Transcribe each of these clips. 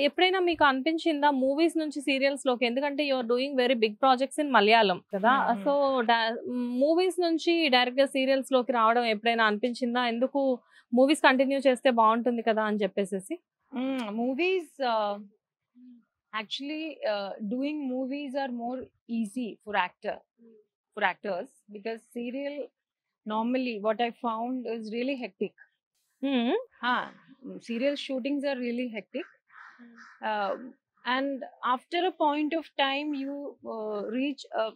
ఎప్పుడైనా మీకు అనిపించిందా మూవీస్ నుంచి సీరియల్స్ లోకి? ఎందుకంటే you are doing very big projects in Malayalam కదా. సో మూవీస్ నుంచి డైరెక్ట్ గా సీరియల్స్ లోకి రావడం ఎప్పుడైనా అనిపించిందా? ఎందుకు మూవీస్ కంటిన్యూ చేస్తే బాగుంటుంది కదా అని చెప్పేసి? Movies, actually, doing movies are more easy for actors, because serial normally what I found is really hectic. Serial shootings are really hectic, and after a point of time you reach a,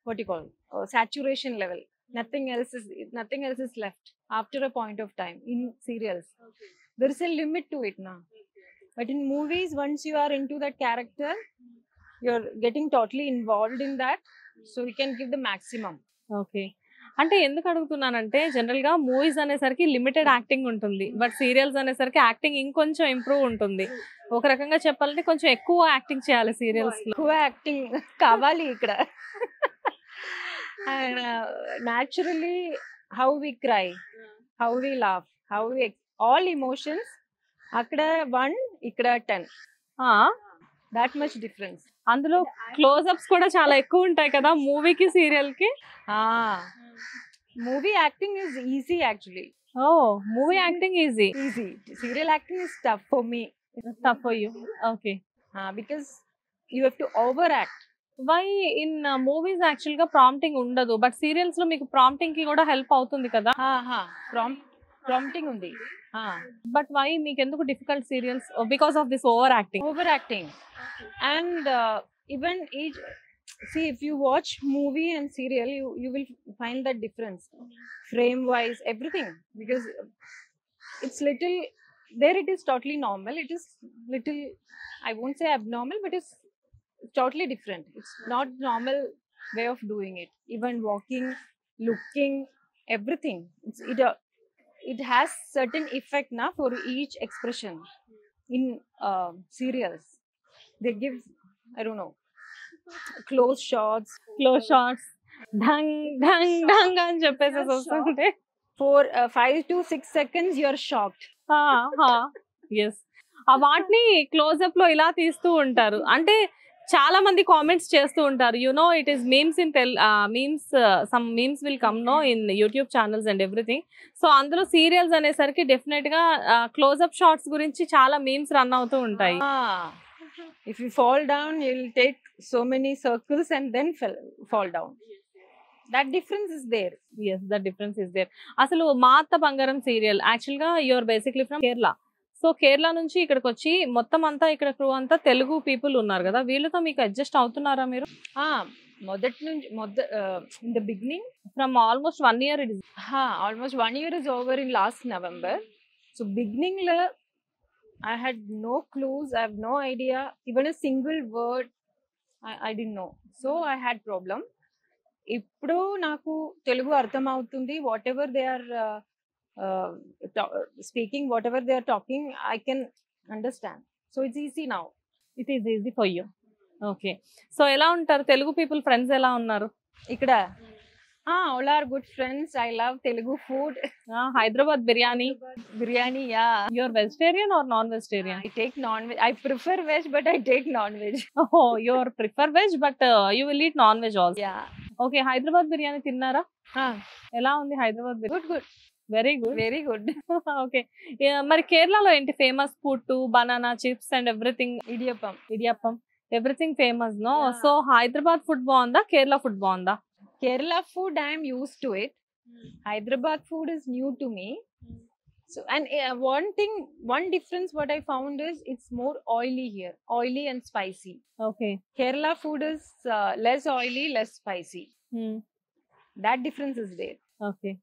what you call, saturation level. Nothing else is left after a point of time in serials. There is a limit to it now. But in movies, once you are into that character, you're getting totally involved in that, so you can give the maximum. Okay. అంటే ఎందుకు అడుగుతున్నానంటే general గా movies అనేసరికి limited acting ఉంటుంది. But serials అనేసరికి acting ఇంకొంచెం improve ఉంటుంది. ఒక రకంగా చెప్పాలంటే కొంచెం ఎక్కువ యాక్టింగ్ చేయాలి సీరియల్స్ లో. ఎక్కువ యాక్టింగ్ కావాలి ఇక్కడ. And naturally, how we cry, how we laugh, how we all emotions, అక్కడ 1, ఇక్కడ 10. That much difference. అందులో క్లోజ్అప్స్ కూడా చాలా ఎక్కువ ఉంటాయి కదా మూవీకి సీరియల్ కి. Movie acting is easy actually. Movie acting easy. Serial acting is tough for me. Tough for you. Okay. Because you have to overact. Why in movies actually గా prompting ఉండదు, బట్ సీరియల్స్ లో మీకు prompting కి కూడా help అవుతుంది కదా. Prompting ఉంది. But why మీకు ఎందుకు difficult serials? Because of this over acting. And even each, see, if you watch movie and serial, you will find that difference, frame wise, everything, because it's little, there it is totally normal, it is little, I won't say abnormal, but it's totally different. It's not normal way of doing it. Even walking, looking, everything, it has certain effect now for each expression. In serials they give, I don't know, close shots ఢంగ్ ఢంగ్ ఢంగ్ అని చెప్పేసి వస్తుంటే for 5 to 6 seconds you are shocked. yes, ఆ వాటిని close up లో ఇలా తీస్తూ ఉంటారు. అంటే చాలా మంది కామెంట్స్ చేస్తూ ఉంటారు, you know it is memes in some memes will come no in YouTube channels and everything. So అందులో సీరియల్స్ అనేసరికి డెఫినెట్ గా క్లోజ్అప్ షాట్స్ గురించి చాలా మీమ్స్ రన్ అవుతూ ఉంటాయి. If you fall down, you'll take so many circles and then fall down. That difference is there. Yes, that difference is there. అసలు Maa Attha Bangaram serial actual గా you are basically from Kerala. So Kerala నుంచి ఇక్కడికి వచ్చి మొత్తం అంతా ఇక్కడ క్రూ అంతా తెలుగు పీపుల్ ఉన్నారు కదా, వీళ్ళతో మీకు అడ్జస్ట్ అవుతున్నారా మీరు? మొదటి నుంచి in the beginning, from almost 1 year it is. Almost 1 year is over in last November. So beginning la I had no clues, I have no idea, even a single word I didn't know. So I had problem. ఇప్పుడు నాకు తెలుగు అర్థం అవుతుంది. Whatever they are speaking, whatever they are talking, I can understand. So it's easy now. It is easy for you. Okay. So ఎలా ఉంటారు Telugu people friends, ఎలా ఉన్నారు ఇక్కడ? all are good friends. I love Telugu food. Hyderabad biryani, yeah. You're vegetarian or non-vegetarian? I take non-veg. I prefer veg, but I take non-veg. Oh, you prefer veg, but you will eat non-veg also. Yeah. Okay, Hyderabad biryani తిన్నారా? ఎలా ఉంది Hyderabad biryani? Good. Very good. Okay. మరి కేరళలో ఏంటి famous food? Banana chips and everything. Idiyappam everything famous no. So Hyderabad food బాగుందా, Kerala food బాగుందా? Kerala food, I am used to it. Hyderabad food is new to me. So, and one difference what I found is it's more oily here, oily and spicy. Okay. Kerala food is less oily, less spicy. That difference is there. Okay.